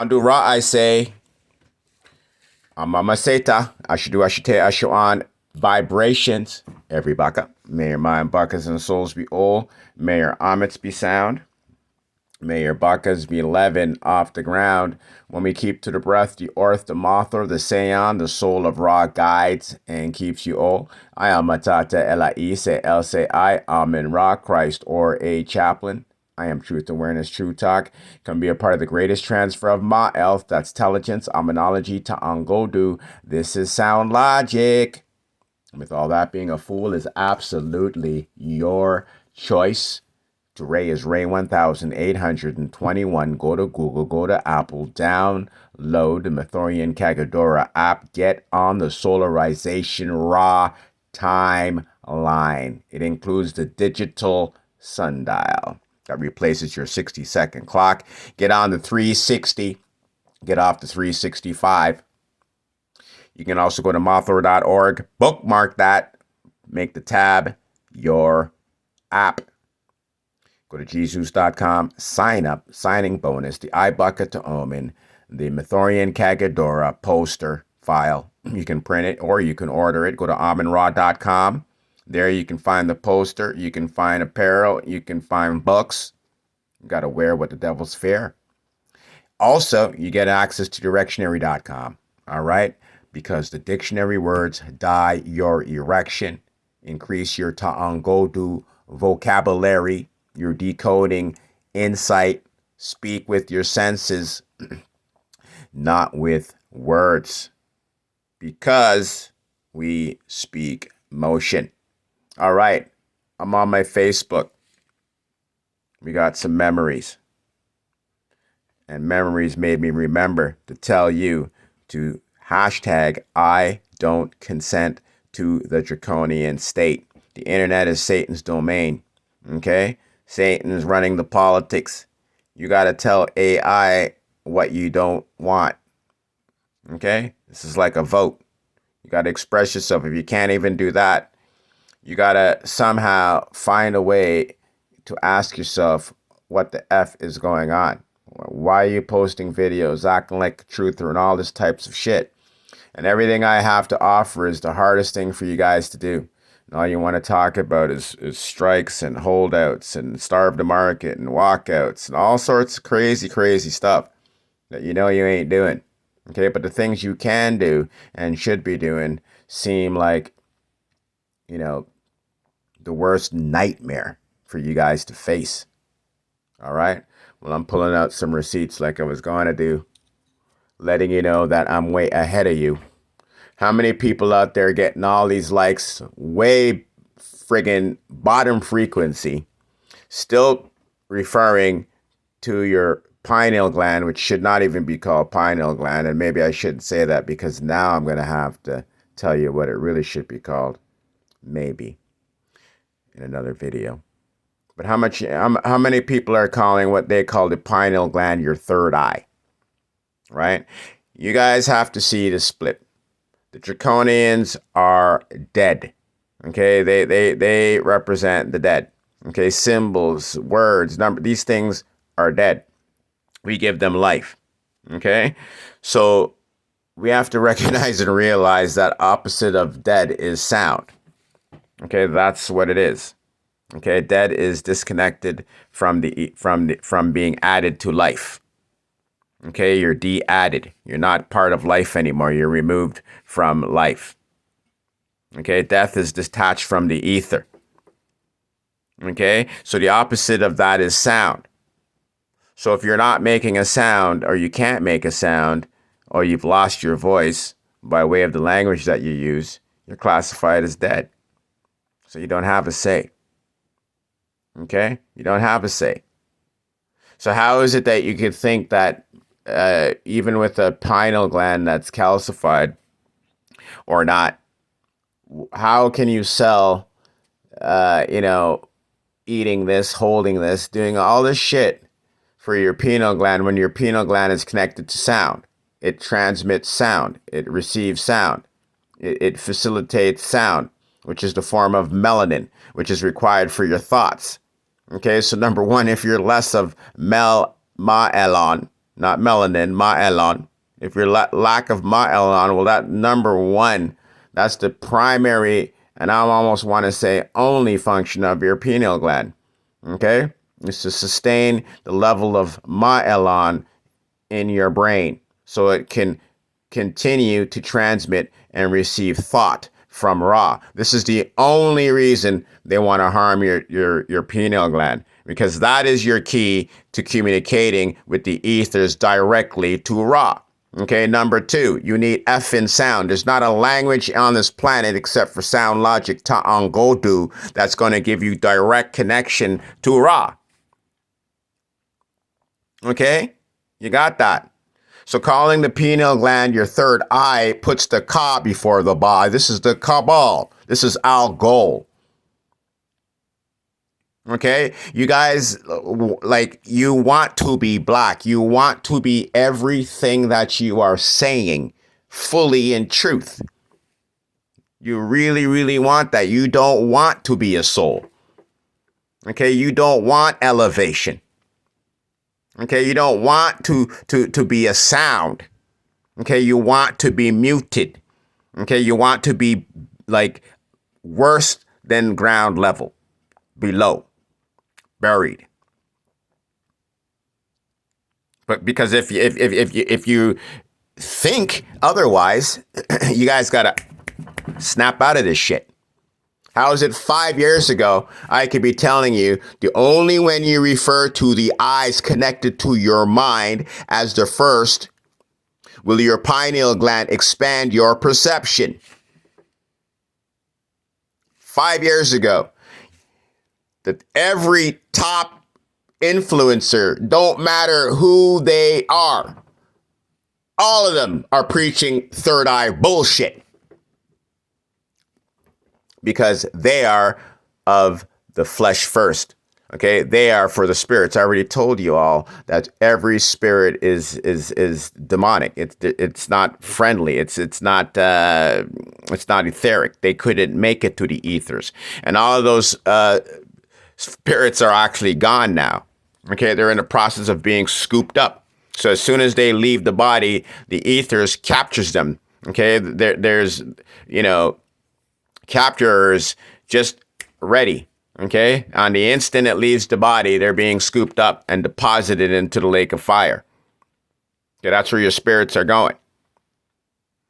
Andura, I say, Mama Seta, Ashidu Ashite Ashuan, vibrations. Every baka. May your mind, bakas, and souls be all. May your amits be sound. May your bakas be 11 off the ground. When we keep to the breath, the earth, the mothor, the seon, the soul of Ra guides and keeps you all. I am Matata Elai, say El say I, Amen Ra, Christ or a chaplain. I am Truth Awareness, True Talk. Can be a part of the greatest transfer of Ma Elf, that's intelligence, Aminology to Angodu. This is Sound Logic. With all that, being a fool is absolutely your choice. To Ray is Ray 1821. Go to Google, go to Apple, download the Mithorian Kagadora app. Get on the solarization raw timeline. It includes the digital sundial that replaces your 60-second clock. Get on the 360. Get off the 365. You can also go to mothor.org, bookmark that, make the tab your app. Go to jesus.com, sign up, signing bonus, the iBucket to Omen, the Mithorian Kagadora poster file. You can print it or you can order it. Go to amenraw.com. There you can find the poster, you can find apparel, you can find books. You got to wear what the devil's fair. Also, you get access to directionary.com, all right? Because the dictionary words dye your erection, increase your ta'angodu vocabulary, your decoding insight, speak with your senses, not with words, because we speak motion. All right, I'm on my Facebook. We got some memories. And memories made me remember to tell you to hashtag I don't consent to the draconian state. The internet is Satan's domain. Okay? Satan is running the politics. You got to tell AI what you don't want. Okay? This is like a vote. You got to express yourself. If you can't even do that, you got to somehow find a way to ask yourself what the F is going on. Why are you posting videos, acting like a truther and all this types of shit? And everything I have to offer is the hardest thing for you guys to do. And all you want to talk about is strikes and holdouts and starve the market and walkouts and all sorts of crazy, crazy stuff that you know you ain't doing. Okay, but the things you can do and should be doing seem like, you know, the worst nightmare for you guys to face. All right? Well, I'm pulling out some receipts like I was going to do, letting you know that I'm way ahead of you. How many people out there getting all these likes way friggin' bottom frequency, still referring to your pineal gland, which should not even be called pineal gland. And maybe I shouldn't say that because now I'm going to have to tell you what it really should be called. Maybe in another video. But how many people are calling what they call the pineal gland your third eye? Right? You guys have to see the split. The draconians are dead. Okay, they represent the dead. Okay, symbols, words, number, these things are dead. We give them life. Okay, so we have to recognize and realize that opposite of dead is sound. Okay, that's what it is. Okay, dead is disconnected from being added to life. Okay, you're de-added. You're not part of life anymore. You're removed from life. Okay, death is detached from the ether. Okay, so the opposite of that is sound. So if you're not making a sound, or you can't make a sound, or you've lost your voice by way of the language that you use, you're classified as dead. So you don't have a say. Okay, you don't have a say. So how is it that you could think that even with a pineal gland that's calcified or not, how can you sell, eating this, holding this, doing all this shit for your pineal gland when your pineal gland is connected to sound? It transmits sound. It receives sound. It facilitates sound, which is the form of melanin, which is required for your thoughts. Okay, so number one, if you're less of ma'elon, not melanin, myelin. If you're lack of myelin, well, that number one, that's the primary, and I almost want to say only function of your pineal gland. Okay? It's to sustain the level of myelin in your brain so it can continue to transmit and receive thought from Ra. This is the only reason they want to harm your pineal gland, because that is your key to communicating with the ethers directly to Ra. Okay, number two, you need F in sound. There's not a language on this planet except for sound logic, Ta'angodu, that's going to give you direct connection to Ra. Okay, you got that. So calling the pineal gland your third eye puts the ka before the ba. This is the cabal. This is our goal. Okay, you guys, like, you want to be black. You want to be everything that you are saying fully in truth. You really, really want that. You don't want to be a soul. Okay, you don't want elevation. Okay, you don't want to be a sound. Okay, you want to be muted. Okay, you want to be like worse than ground level, below, buried. But because if you think otherwise, you guys gotta snap out of this shit. How is it 5 years ago I could be telling you the only when you refer to the eyes connected to your mind as the first will your pineal gland expand your perception? 5 years ago, that every top influencer, don't matter who they are, all of them are preaching third eye bullshit. Because they are of the flesh first. Okay, they are for the spirits. I already told you all that every spirit is demonic. It's not friendly. It's not etheric. They couldn't make it to the ethers, and all of those spirits are actually gone now. Okay, they're in the process of being scooped up. So as soon as they leave the body, the ethers captures them. Okay, there's capturers just ready. Okay, on the instant it leaves the body, they're being scooped up and deposited into the lake of fire. Okay, that's where your spirits are going.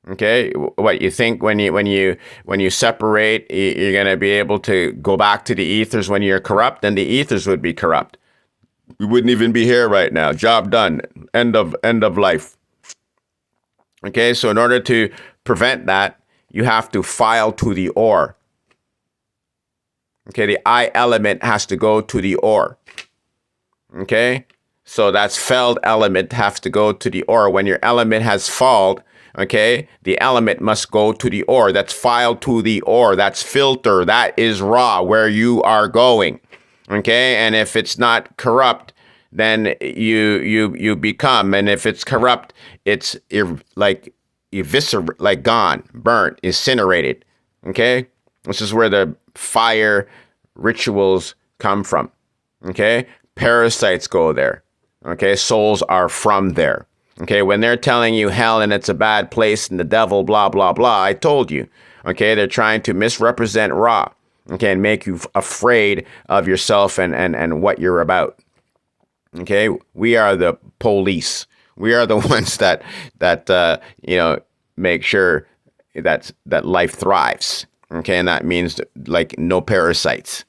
Okay, what you think when you separate, you're going to be able to go back to the ethers when you're corrupt? Then the ethers would be corrupt. We wouldn't even be here right now. Job done. End of life. Okay, so in order to prevent that, you have to file to the ore. Okay, the I element has to go to the ore. Okay, so that's feld element has to go to the ore. When your element has falled, okay, the element must go to the ore. That's filed to the ore. That's filter. That is raw where you are going. Okay, and if it's not corrupt, then you become. And if it's corrupt, it's like eviscerated, like gone, burnt, incinerated. Okay, this is where the fire rituals come from. Okay, parasites go there. Okay, souls are from there. Okay, when they're telling you hell and it's a bad place and the devil, blah blah blah, I told you. Okay, they're trying to misrepresent Ra. Okay, and make you afraid of yourself and what you're about. Okay, we are the police. We are the ones that make sure that life thrives. Okay, and that means like no parasites.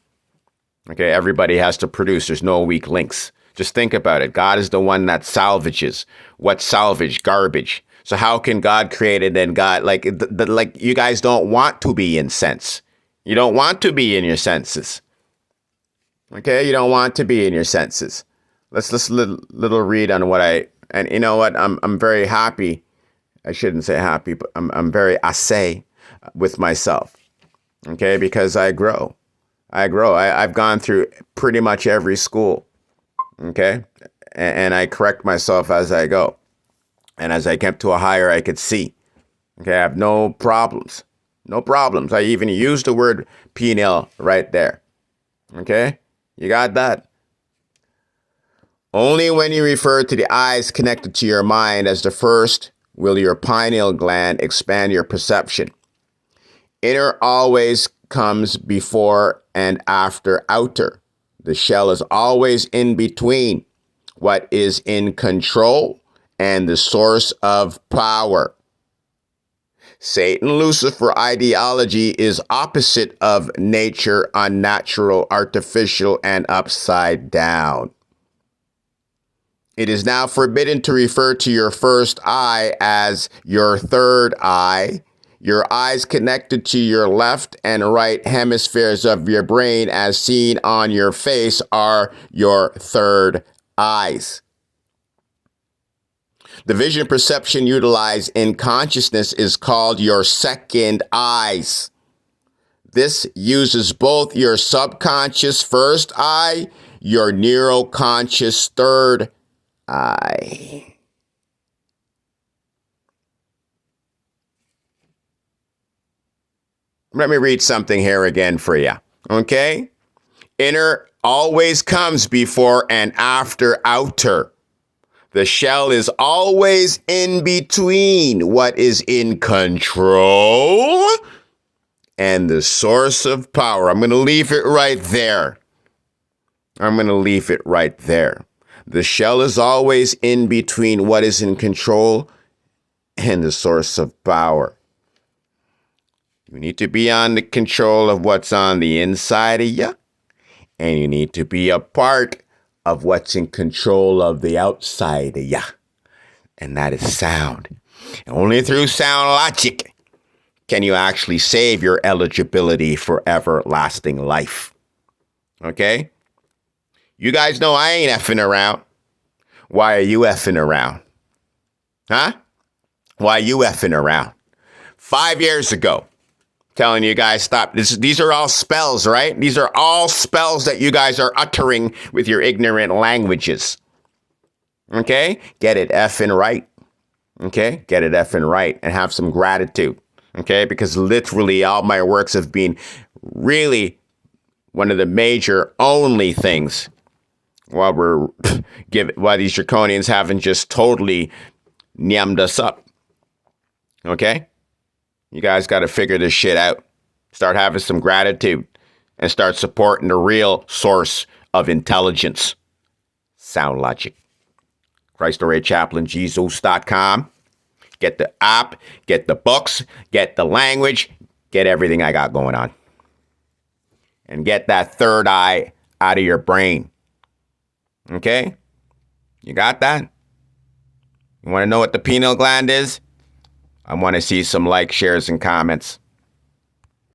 Okay, everybody has to produce. There's no weak links. Just think about it. God is the one that salvages. What salvage? Garbage. So how can God create it and God like you guys don't want to be in sense. You don't want to be in your senses. Okay, you don't want to be in your senses. Let's little read on what and you know what? I'm very happy. I shouldn't say happy, but I'm very assez with myself. Okay, because I grow. I've gone through pretty much every school. Okay, and I correct myself as I go. And as I get to a higher, I could see. Okay, I have no problems. No problems. I even use the word pineal right there. Okay, you got that? Only when you refer to the eyes connected to your mind as the first will your pineal gland expand your perception. Inner always comes before and after outer. The shell is always in between what is in control and the source of power. Satan Lucifer ideology is opposite of nature, unnatural, artificial, and upside down. It is now forbidden to refer to your first eye as your third eye. Your eyes connected to your left and right hemispheres of your brain, as seen on your face, are your third eyes. The vision perception utilized in consciousness is called your second eyes. This uses both your subconscious first eye, your neuroconscious third eye. Let me read something here again for you, okay? Inner always comes before and after outer. The shell is always in between what is in control and the source of power. I'm going to leave it right there. The shell is always in between what is in control and the source of power. You need to be on the control of what's on the inside of you, and you need to be a part of what's in control of the outside of you. And that is sound. And only through sound logic can you actually save your eligibility for everlasting life. Okay? You guys know I ain't effing around. Why are you effing around? Huh? Why are you effing around? 5 years ago, telling you guys stop. These are all spells, right? These are all spells that you guys are uttering with your ignorant languages. Okay? Get it effing right. Okay? Get it effing right and have some gratitude. Okay? Because literally all my works have been really one of the major only things while these draconians haven't just totally nyammed us up. Okay? You guys got to figure this shit out. Start having some gratitude and start supporting the real source of intelligence. Sound logic. ChristORayChaplinJesus.com. Get the app, get the books, get the language, get everything I got going on. And get that third eye out of your brain. Okay? You got that? You want to know what the pineal gland is? I want to see some likes, shares, and comments.